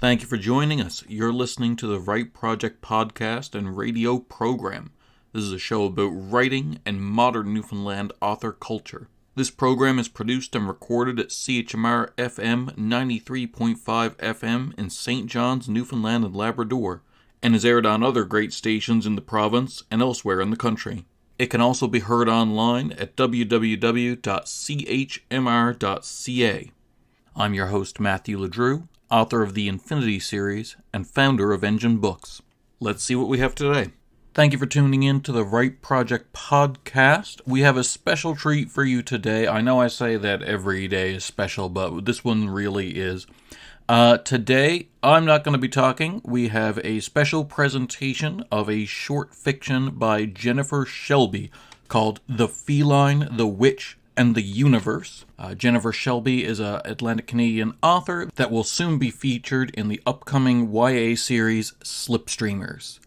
Thank you for joining us. You're listening to the Write Project podcast and radio program. This is a show about writing and modern Newfoundland author culture. This program is produced and recorded at CHMR FM 93.5 FM in St. John's, Newfoundland and Labrador, and is aired on other great stations in the province and elsewhere in the country. It can also be heard online at www.chmr.ca. I'm your host, Matthew LeDrew, author of the Infinity series and founder of Engine Books. Let's see what we have today. Thank you for tuning in to the Write Project podcast. We have a special treat for you today. I know I say that every day is special, but this one really is. Today, I'm not going to be talking. We have a special presentation of a short fiction by Jennifer Shelby called The Feline, the Witch, and the Universe. Jennifer Shelby is an Atlantic-Canadian author that will soon be featured in the upcoming YA series Slipstreamers.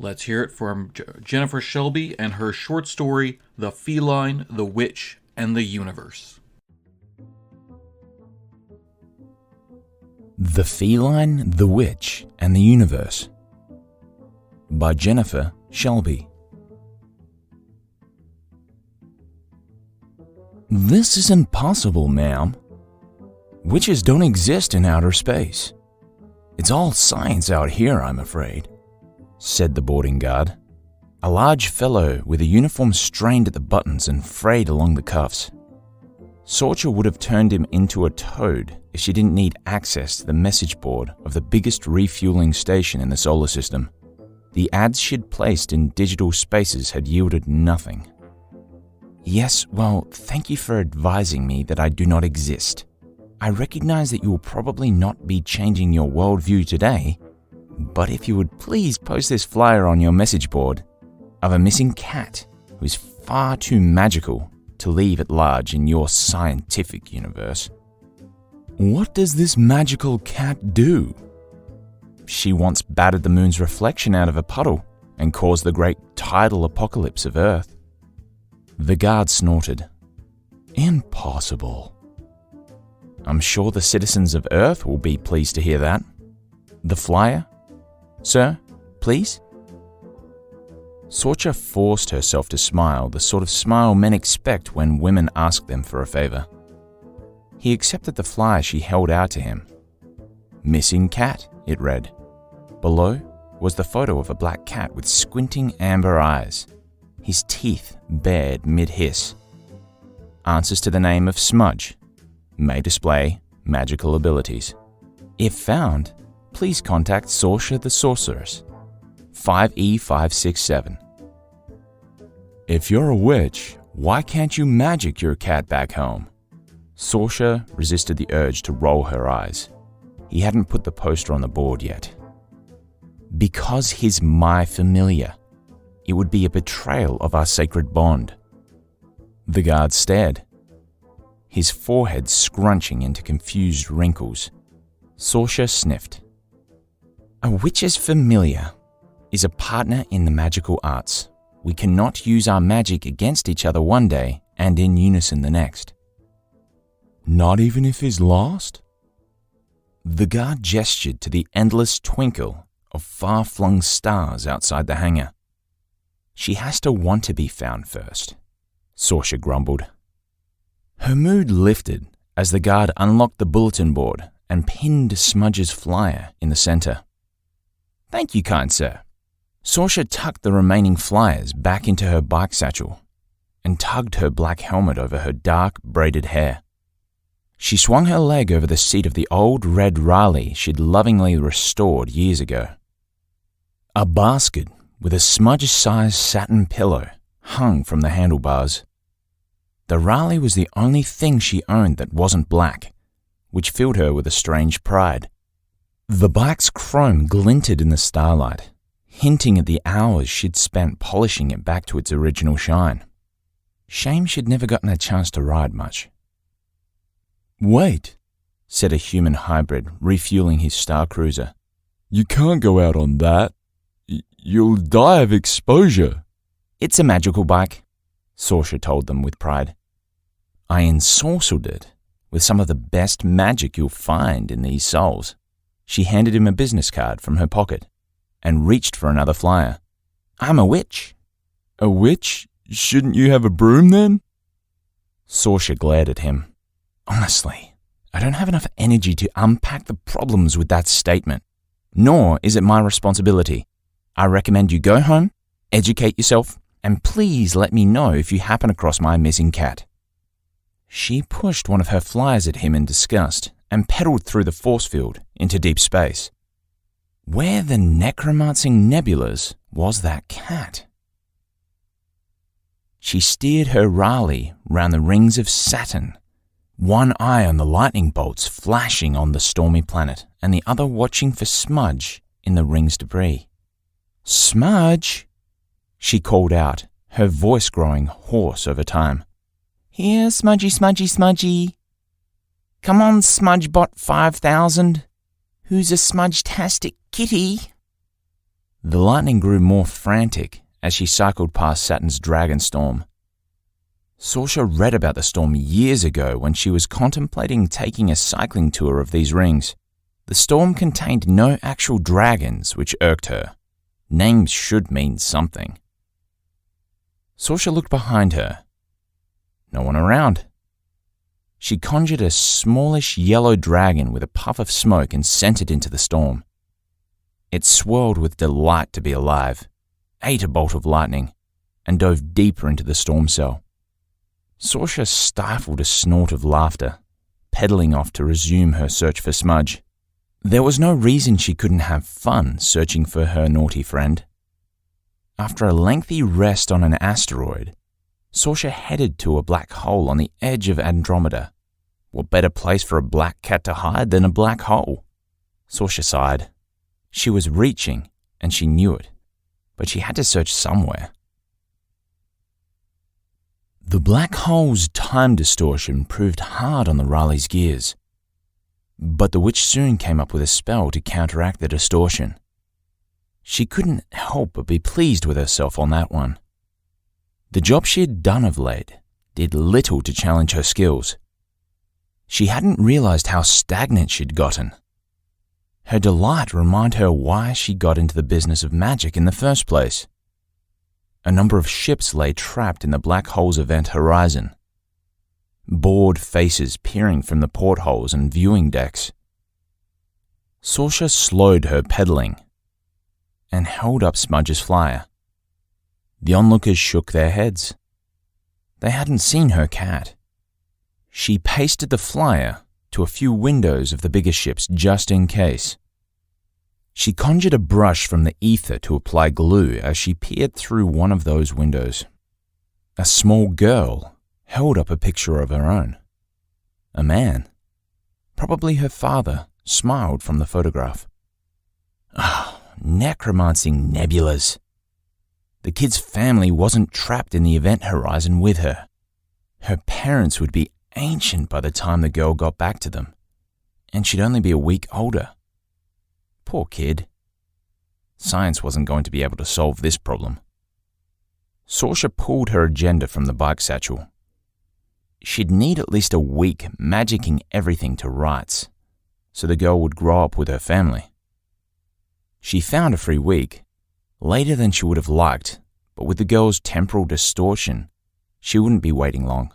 Let's hear it from Jennifer Shelby and her short story, The Feline, the Witch, and the Universe. The Feline, the Witch, and the Universe by Jennifer Shelby. This is impossible, ma'am. Witches don't exist in outer space. It's all science out here, I'm afraid, said the boarding guard, a large fellow with a uniform strained at the buttons and frayed along the cuffs. Sorcha would have turned him into a toad if she didn't need access to the message board of the biggest refueling station in the solar system. The ads she'd placed in digital spaces had yielded nothing. Yes, well, thank you for advising me that I do not exist. I recognize that you will probably not be changing your worldview today, but if you would please post this flyer on your message board of a missing cat who is far too magical to leave at large in your scientific universe. What does this magical cat do? She once battered the moon's reflection out of a puddle and caused the great tidal apocalypse of Earth. The guard snorted. Impossible. I'm sure the citizens of Earth will be pleased to hear that. The flyer? Sir, please? Sorcha forced herself to smile, the sort of smile men expect when women ask them for a favor. He accepted the flyer she held out to him. Missing cat, it read. Below was the photo of a black cat with squinting amber eyes, his teeth bared mid-hiss. Answers to the name of Smudge. May display magical abilities. If found, please contact Sorcha the Sorceress, 5E567. If you're a witch, why can't you magic your cat back home? Sorcha resisted the urge to roll her eyes. He hadn't put the poster on the board yet. Because he's my familiar. It would be a betrayal of our sacred bond. The guard stared, his forehead scrunching into confused wrinkles. Sorcha sniffed. A witch's familiar is a partner in the magical arts. We cannot use our magic against each other one day and in unison the next. Not even if he's lost? The guard gestured to the endless twinkle of far-flung stars outside the hangar. She has to want to be found first, Sorcha grumbled. Her mood lifted as the guard unlocked the bulletin board and pinned Smudge's flyer in the center. Thank you, kind sir. Sorcha tucked the remaining flyers back into her bike satchel and tugged her black helmet over her dark, braided hair. She swung her leg over the seat of the old red Raleigh she'd lovingly restored years ago. A basket with a smudge-sized satin pillow hung from the handlebars. The Raleigh was the only thing she owned that wasn't black, which filled her with a strange pride. The bike's chrome glinted in the starlight, hinting at the hours she'd spent polishing it back to its original shine. Shame she'd never gotten a chance to ride much. Wait, said a human hybrid, refueling his Star Cruiser. You can't go out on that. You'll die of exposure. It's a magical bike, Sorcha told them with pride. I ensorcelled it with some of the best magic you'll find in these souls. She handed him a business card from her pocket and reached for another flyer. "I'm a witch." "A witch? Shouldn't you have a broom then?" Saoirse glared at him. "Honestly, I don't have enough energy to unpack the problems with that statement. Nor is it my responsibility. I recommend you go home, educate yourself, and please let me know if you happen across my missing cat." She pushed one of her flyers at him in disgust and pedaled through the force field into deep space. Where the necromancing nebulas was that cat? She steered her Raleigh round the rings of Saturn, one eye on the lightning bolts flashing on the stormy planet and the other watching for Smudge in the ring's debris. "Smudge!" she called out, her voice growing hoarse over time. "Here, Smudgy, Smudgy, Smudgy. Come on, Smudgebot 5000. Who's a smudge-tastic kitty?" The lightning grew more frantic as she cycled past Saturn's dragon storm. Saoirse read about the storm years ago when she was contemplating taking a cycling tour of these rings. The storm contained no actual dragons, which irked her. Names should mean something. Saoirse looked behind her. No one around. She conjured a smallish yellow dragon with a puff of smoke and sent it into the storm. It swirled with delight to be alive, ate a bolt of lightning, and dove deeper into the storm cell. Saoirse stifled a snort of laughter, pedaling off to resume her search for Smudge. There was no reason she couldn't have fun searching for her naughty friend. After a lengthy rest on an asteroid, Saoirse headed to a black hole on the edge of Andromeda. What better place for a black cat to hide than a black hole? Saoirse sighed. She was reaching, and she knew it, but she had to search somewhere. The black hole's time distortion proved hard on the Raleigh's gears, but the witch soon came up with a spell to counteract the distortion. She couldn't help but be pleased with herself on that one. The job she had done of late did little to challenge her skills. She hadn't realized how stagnant she'd gotten. Her delight reminded her why she got into the business of magic in the first place. A number of ships lay trapped in the black hole's event horizon, bored faces peering from the portholes and viewing decks. Saoirse slowed her pedaling and held up Smudge's flyer. The onlookers shook their heads. They hadn't seen her cat. She pasted the flyer to a few windows of the bigger ships just in case. She conjured a brush from the ether to apply glue as she peered through one of those windows. A small girl held up a picture of her own. A man, probably her father, smiled from the photograph. Necromancing nebulas. The kid's family wasn't trapped in the event horizon with her. Her parents would be ancient by the time the girl got back to them, and she'd only be a week older. Poor kid. Science wasn't going to be able to solve this problem. Saoirse pulled her agenda from the bike satchel. She'd need at least a week magicking everything to rights, so the girl would grow up with her family. She found a free week, later than she would have liked, but with the girl's temporal distortion, she wouldn't be waiting long.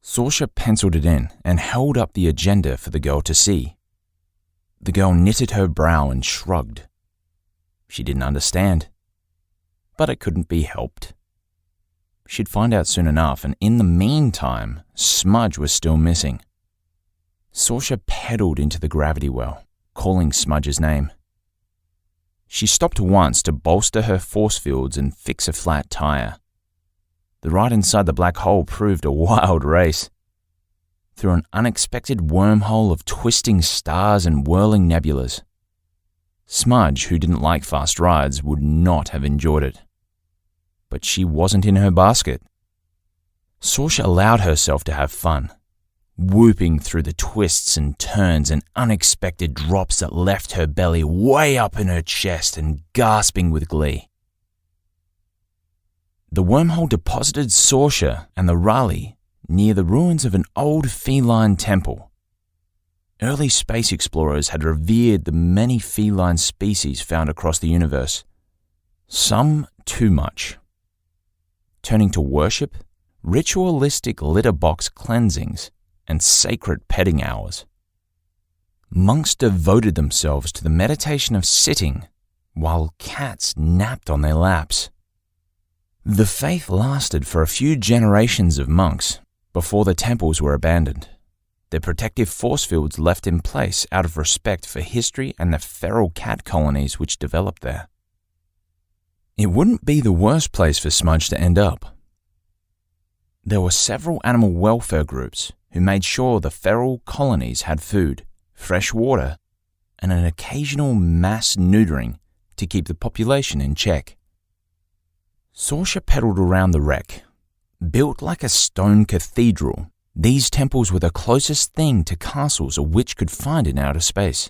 Saoirse penciled it in and held up the agenda for the girl to see. The girl knitted her brow and shrugged. She didn't understand, but it couldn't be helped. She'd find out soon enough, and in the meantime, Smudge was still missing. Saoirse pedaled into the gravity well, calling Smudge's name. She stopped once to bolster her force fields and fix a flat tire. The ride inside the black hole proved a wild race. Through an unexpected wormhole of twisting stars and whirling nebulas. Smudge, who didn't like fast rides, would not have enjoyed it. But she wasn't in her basket. Saoirse allowed herself to have fun, whooping through the twists and turns and unexpected drops that left her belly way up in her chest and gasping with glee. The wormhole deposited Saoirse and the Raleigh near the ruins of an old feline temple. Early space explorers had revered the many feline species found across the universe. Some too much. Turning to worship, ritualistic litter box cleansings, and sacred petting hours. Monks devoted themselves to the meditation of sitting while cats napped on their laps. The faith lasted for a few generations of monks before the temples were abandoned, their protective force fields left in place out of respect for history and the feral cat colonies which developed there. It wouldn't be the worst place for Smudge to end up. There were several animal welfare groups who made sure the feral colonies had food, fresh water, and an occasional mass neutering to keep the population in check. Saoirse pedaled around the wreck. Built like a stone cathedral, these temples were the closest thing to castles a witch could find in outer space.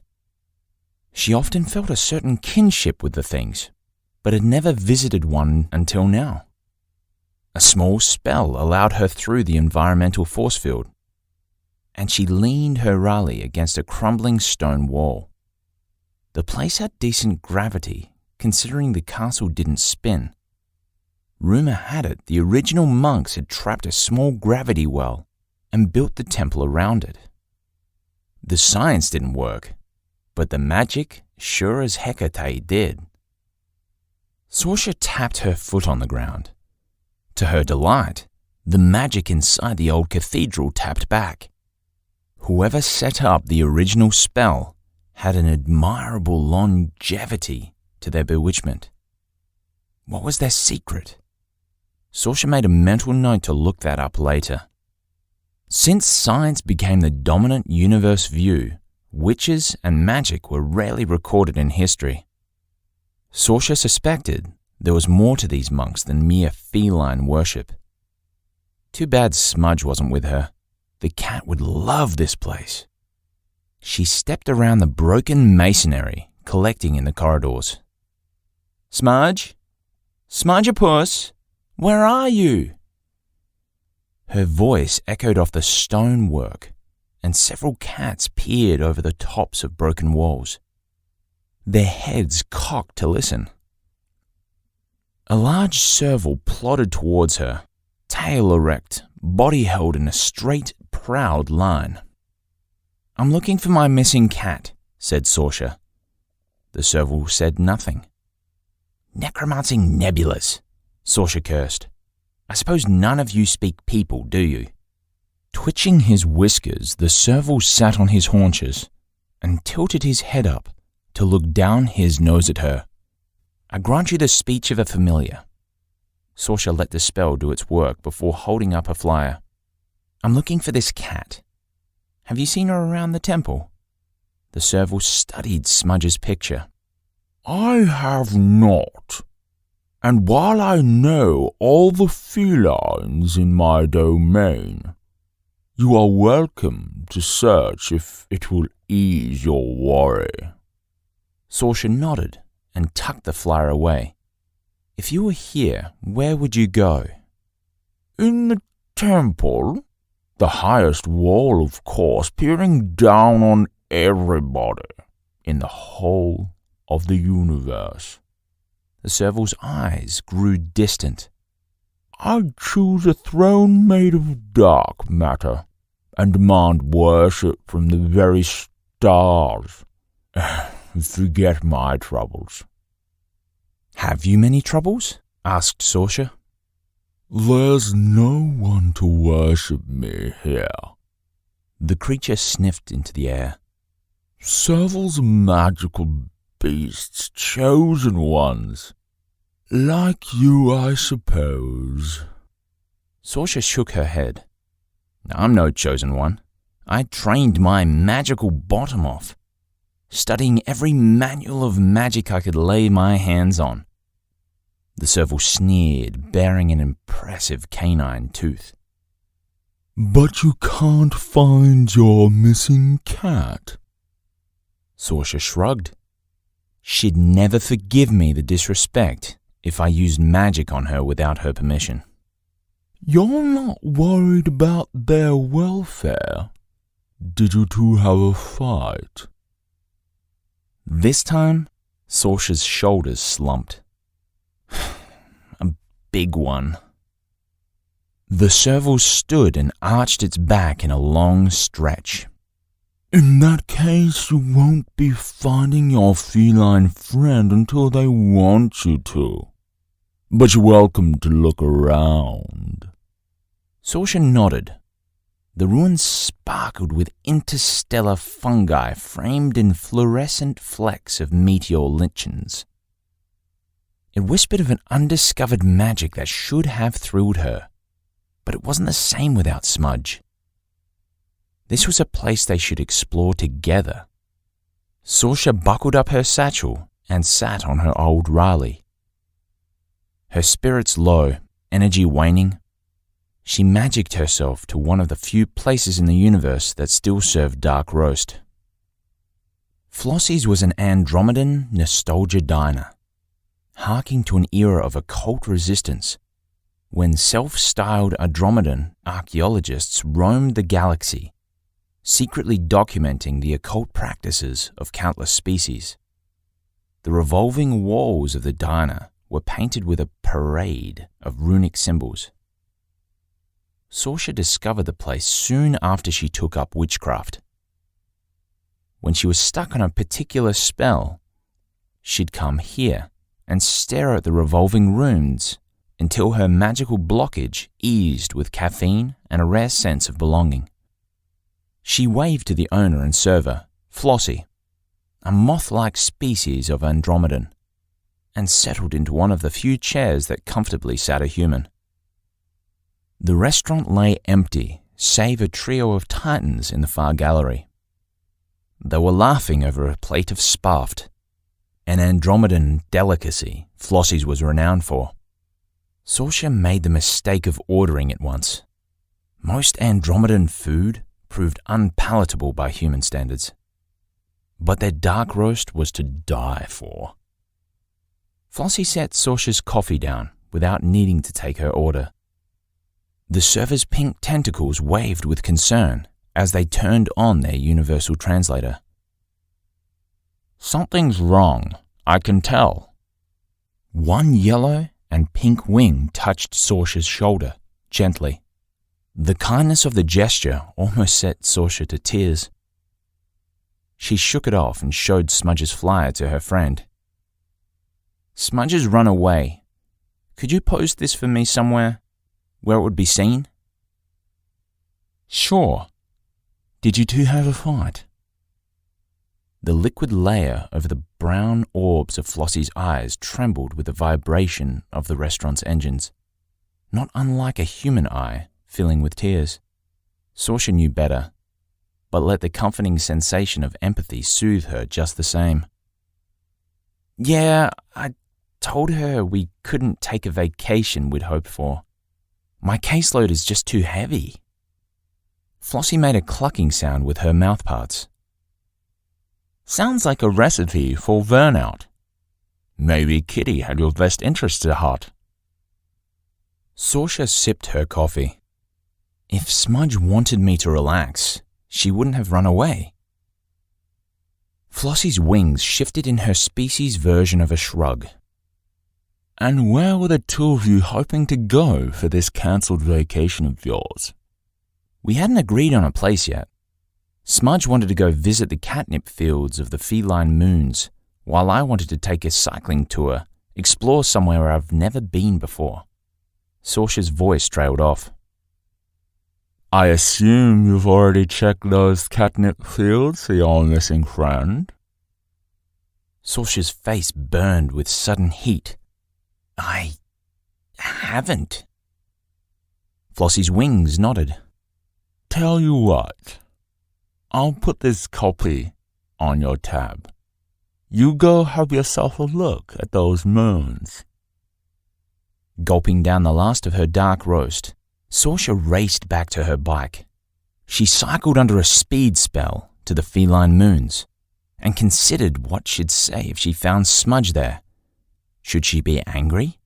She often felt a certain kinship with the things, but had never visited one until now. A small spell allowed her through the environmental force field, and she leaned her Raleigh against a crumbling stone wall. The place had decent gravity, considering the castle didn't spin. Rumour had it the original monks had trapped a small gravity well and built the temple around it. The science didn't work, but the magic sure as Hecate did. Saoirse tapped her foot on the ground. To her delight, the magic inside the old cathedral tapped back. Whoever set up the original spell had an admirable longevity to their bewitchment. What was their secret? Saoirse made a mental note to look that up later. Since science became the dominant universe view, witches and magic were rarely recorded in history. Saoirse suspected there was more to these monks than mere feline worship. Too bad Smudge wasn't with her. The cat would love this place. She stepped around the broken masonry, collecting in the corridors. Smudge? Smudge-a-puss? Where are you? Her voice echoed off the stonework, and several cats peered over the tops of broken walls, their heads cocked to listen. A large serval plodded towards her, tail erect, body held in a straight, proud line. I'm looking for my missing cat, said Saoirse. The serval said nothing. Necromancing nebulas, Saoirse cursed. I suppose none of you speak people, do you? Twitching his whiskers, the serval sat on his haunches and tilted his head up to look down his nose at her. I grant you the speech of a familiar. Saoirse let the spell do its work before holding up a flyer. I'm looking for this cat. Have you seen her around the temple? The serval studied Smudge's picture. I have not. And while I know all the felines in my domain, you are welcome to search if it will ease your worry. Saoirse nodded and tucked the flyer away. If you were here, where would you go? In the temple, the highest wall, of course, peering down on everybody in the whole of the universe. The serval's eyes grew distant. I'd choose a throne made of dark matter and demand worship from the very stars. Forget my troubles. Have you many troubles? Asked Saoirse. There's no one to worship me here. The creature sniffed into the air. Servals are magical beasts, chosen ones. Like you, I suppose. Saoirse shook her head. I'm no chosen one. I trained my magical bottom off, studying every manual of magic I could lay my hands on. The serval sneered, baring an impressive canine tooth. But you can't find your missing cat? Saoirse shrugged. She'd never forgive me the disrespect if I used magic on her without her permission. You're not worried about their welfare, Did you two have a fight? This time, Sorcia's shoulders slumped. A big one. The serval stood and arched its back in a long stretch. In that case, you won't be finding your feline friend until they want you to. But you're welcome to look around. Sorcia nodded. The ruins sparkled with interstellar fungi framed in fluorescent flecks of meteor lichens. It whispered of an undiscovered magic that should have thrilled her, but it wasn't the same without Smudge. This was a place they should explore together. Sorcia buckled up her satchel and sat on her old Riley. Her spirits low, energy waning, she magicked herself to one of the few places in the universe that still served dark roast. Flossie's was an Andromedan nostalgia diner, harking to an era of occult resistance when self-styled Andromedan archaeologists roamed the galaxy, secretly documenting the occult practices of countless species. The revolving walls of the diner were painted with a parade of runic symbols. Sorcia discovered the place soon after she took up witchcraft. When she was stuck on a particular spell, she'd come here and stare at the revolving runes until her magical blockage eased with caffeine and a rare sense of belonging. She waved to the owner and server, Flossie, a moth-like species of Andromedan, and settled into one of the few chairs that comfortably sat a human. The restaurant lay empty, save a trio of titans in the far gallery. They were laughing over a plate of spaft, an Andromedan delicacy Flossie's was renowned for. Sorcia made the mistake of ordering it once. Most Andromedan food proved unpalatable by human standards, but their dark roast was to die for. Flossie set Sorcia's coffee down without needing to take her order. The server's pink tentacles waved with concern as they turned on their universal translator. Something's wrong, I can tell. One yellow and pink wing touched Sorcia's shoulder, gently. The kindness of the gesture almost set Sorcia to tears. She shook it off and showed Smudge's flyer to her friend. Smudge has run away. Could you post this for me somewhere where it would be seen? Sure. Did you two have a fight? The liquid layer over the brown orbs of Flossie's eyes trembled with the vibration of the restaurant's engines, not unlike a human eye filling with tears. Sorcia knew better, but let the comforting sensation of empathy soothe her just the same. Yeah, I told her we couldn't take a vacation we'd hoped for. My caseload is just too heavy. Flossie made a clucking sound with her mouthparts. Sounds like a recipe for burnout. Maybe Kitty had your best interests at heart. Sorcia sipped her coffee. If Smudge wanted me to relax, she wouldn't have run away. Flossie's wings shifted in her species' version of a shrug. And where were the two of you hoping to go for this cancelled vacation of yours? We hadn't agreed on a place yet. Smudge wanted to go visit the catnip fields of the Feline moons, while I wanted to take a cycling tour, explore somewhere I've never been before. Sorcia's voice trailed off. I assume you've already checked those catnip fields for your missing friend? Sorcia's face burned with sudden heat. I haven't. Flossie's wings nodded. Tell you what, I'll put this copy on your tab. You go have yourself a look at those moons. Gulping down the last of her dark roast, Sorcia raced back to her bike. She cycled under a speed spell to the Feline moons and considered what she'd say if she found Smudge there. Should she be angry?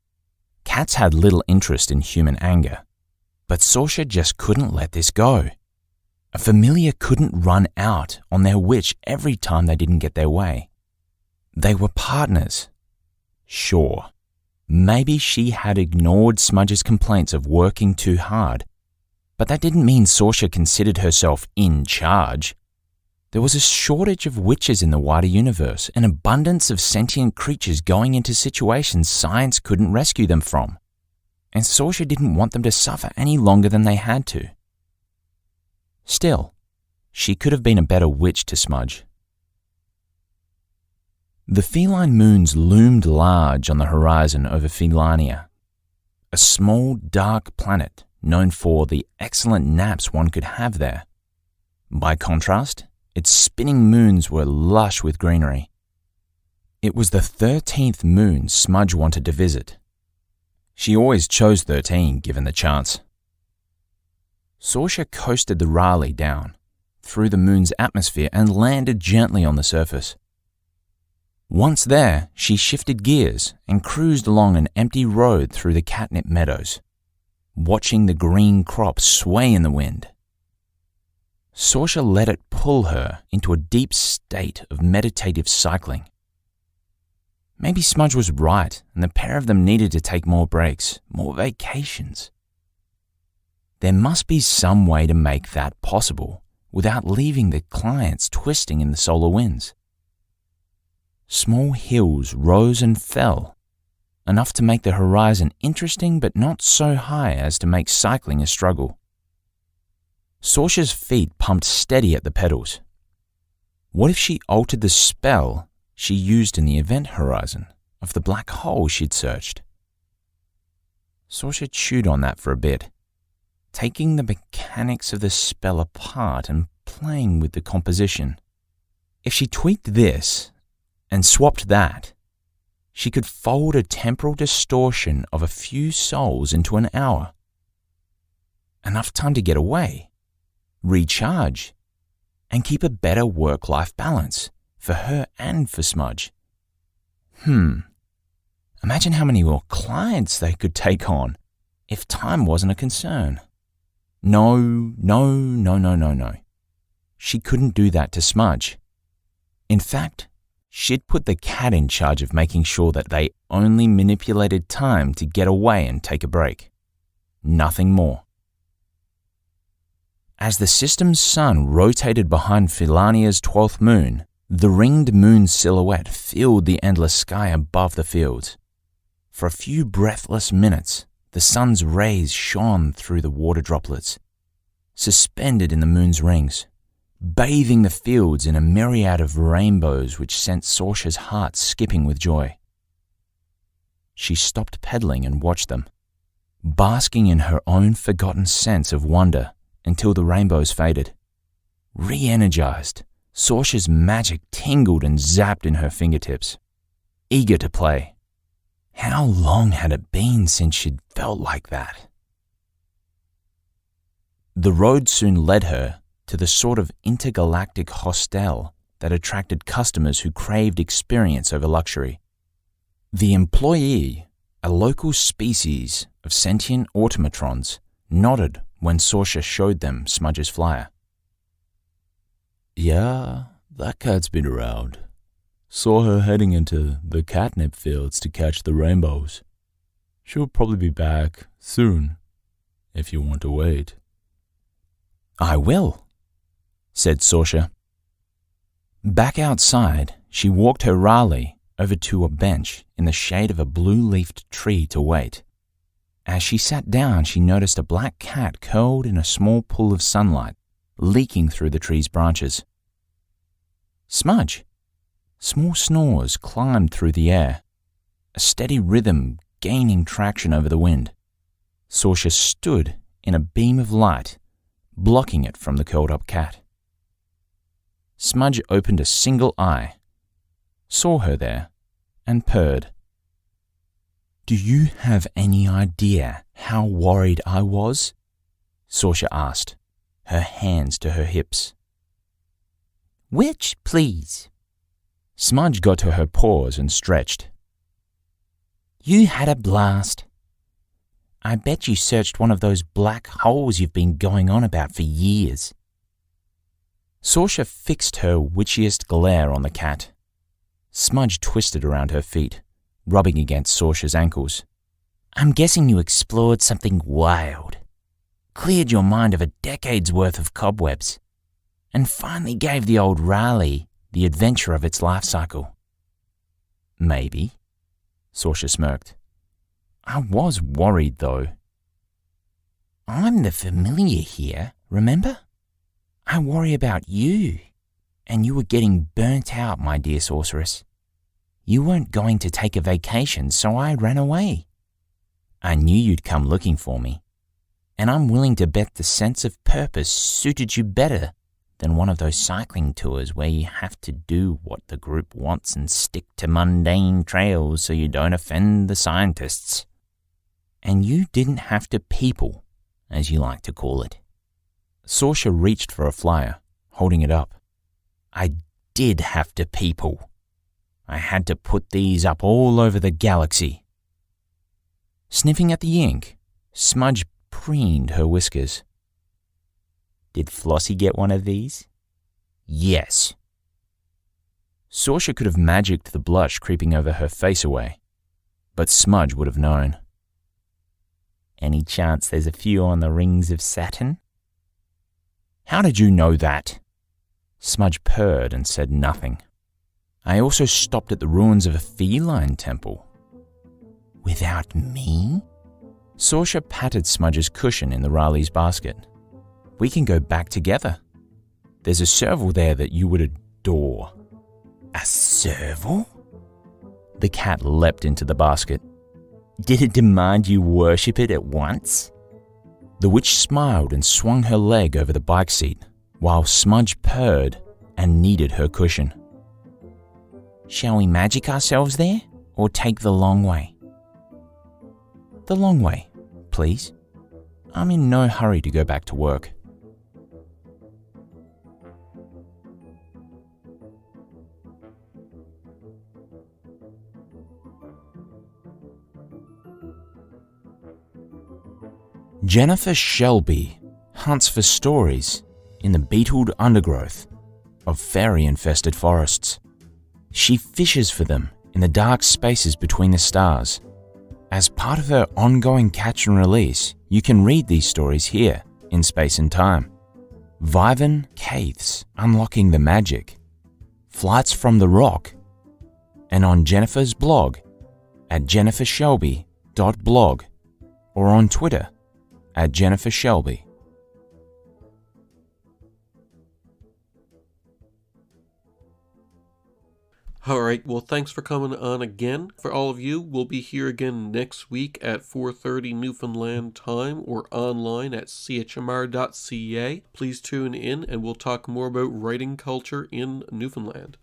Cats had little interest in human anger, but Sorcia just couldn't let this go. A familiar couldn't run out on their witch every time they didn't get their way. They were partners. Sure, maybe she had ignored Smudge's complaints of working too hard, but that didn't mean Saoirse considered herself in charge. There was a shortage of witches in the wider universe, an abundance of sentient creatures going into situations science couldn't rescue them from, and Saoirse didn't want them to suffer any longer than they had to. Still, she could have been a better witch to Smudge. The Feline moons loomed large on the horizon over Felania, a small dark planet known for the excellent naps one could have there. By contrast, its spinning moons were lush with greenery. It was the 13th moon Smudge wanted to visit. She always chose 13 given the chance. Saoirse coasted the Raleigh down, through the moon's atmosphere and landed gently on the surface. Once there, she shifted gears and cruised along an empty road through the catnip meadows, watching the green crops sway in the wind. Saoirse let it pull her into a deep state of meditative cycling. Maybe Smudge was right and the pair of them needed to take more breaks, more vacations. There must be some way to make that possible without leaving the clients twisting in the solar winds. Small hills rose and fell, enough to make the horizon interesting but not so high as to make cycling a struggle. Saoirse's feet pumped steady at the pedals. What if she altered the spell she used in the event horizon of the black hole she'd searched? Saoirse chewed on that for a bit, taking the mechanics of the spell apart and playing with the composition. If she tweaked this and swapped that, she could fold a temporal distortion of a few souls into an hour. Enough time to get away, recharge, and keep a better work-life balance for her and for Smudge. Imagine how many more clients they could take on if time wasn't a concern. No. She couldn't do that to Smudge. In fact, she'd put the cat in charge of making sure that they only manipulated time to get away and take a break. Nothing more. As the system's sun rotated behind Felania's 12th moon, the ringed moon silhouette filled the endless sky above the fields. For a few breathless minutes, the sun's rays shone through the water droplets, suspended in the moon's rings, bathing the fields in a myriad of rainbows which sent Saoirse's heart skipping with joy. She stopped pedaling and watched them, basking in her own forgotten sense of wonder until the rainbows faded. Re-energized, Saoirse's magic tingled and zapped in her fingertips, eager to play. How long had it been since she'd felt like that? The road soon led her to the sort of intergalactic hostel that attracted customers who craved experience over luxury. The employee, a local species of sentient automatrons, nodded when Saoirse showed them Smudge's flyer. Yeah, that cat's been around. Saw her heading into the catnip fields to catch the rainbows. She'll probably be back soon, if you want to wait. I will, said Saoirse. Back outside, she walked her Raleigh over to a bench in the shade of a blue-leafed tree to wait. As she sat down, she noticed a black cat curled in a small pool of sunlight, leaking through the tree's branches. Smudge! Small snores climbed through the air, a steady rhythm gaining traction over the wind. Saoirse stood in a beam of light, blocking it from the curled-up cat. Smudge opened a single eye, saw her there, and purred. "Do you have any idea how worried I was?" Saoirse asked, her hands to her hips. "Which, please?" Smudge got to her paws and stretched. "You had a blast. I bet you searched one of those black holes you've been going on about for years. Saoirse fixed her witchiest glare on the cat. Smudge twisted around her feet, rubbing against Saoirse's ankles. I'm guessing you explored something wild, cleared your mind of a decade's worth of cobwebs, and finally gave the old Raleigh the adventure of its life cycle. Maybe, Saoirse smirked. I was worried, though. I'm the familiar here, remember? I worry about you, and you were getting burnt out, my dear sorceress. You weren't going to take a vacation, so I ran away. I knew you'd come looking for me, and I'm willing to bet the sense of purpose suited you better than one of those cycling tours where you have to do what the group wants and stick to mundane trails so you don't offend the scientists. And you didn't have to people, as you like to call it. Saoirse reached for a flyer, holding it up. I did have to people. I had to put these up all over the galaxy. Sniffing at the ink, Smudge preened her whiskers. Did Flossie get one of these? Yes. Saoirse could have magicked the blush creeping over her face away, but Smudge would have known. Any chance there's a few on the rings of Saturn? How did you know that? Smudge purred and said nothing. I also stopped at the ruins of a feline temple. Without me? Saoirse patted Smudge's cushion in the Raleigh's basket. We can go back together. There's a serval there that you would adore. A serval? The cat leapt into the basket. Did it demand you worship it at once? The witch smiled and swung her leg over the bike seat, while Smudge purred and kneaded her cushion. Shall we magic ourselves there, or take the long way? The long way, please. I'm in no hurry to go back to work. Jennifer Shelby hunts for stories in the beetled undergrowth of fairy-infested forests. She fishes for them in the dark spaces between the stars. As part of her ongoing catch and release, you can read these stories here in Space and Time. Viven Caves, Unlocking the Magic, Flights from the Rock, and on Jennifer's blog at jennifershelby.blog or on Twitter at Jennifer Shelby. All right, well, thanks for coming on again. For all of you, we'll be here again next week at 4:30 Newfoundland time or online at chmr.ca. Please tune in and we'll talk more about writing culture in Newfoundland.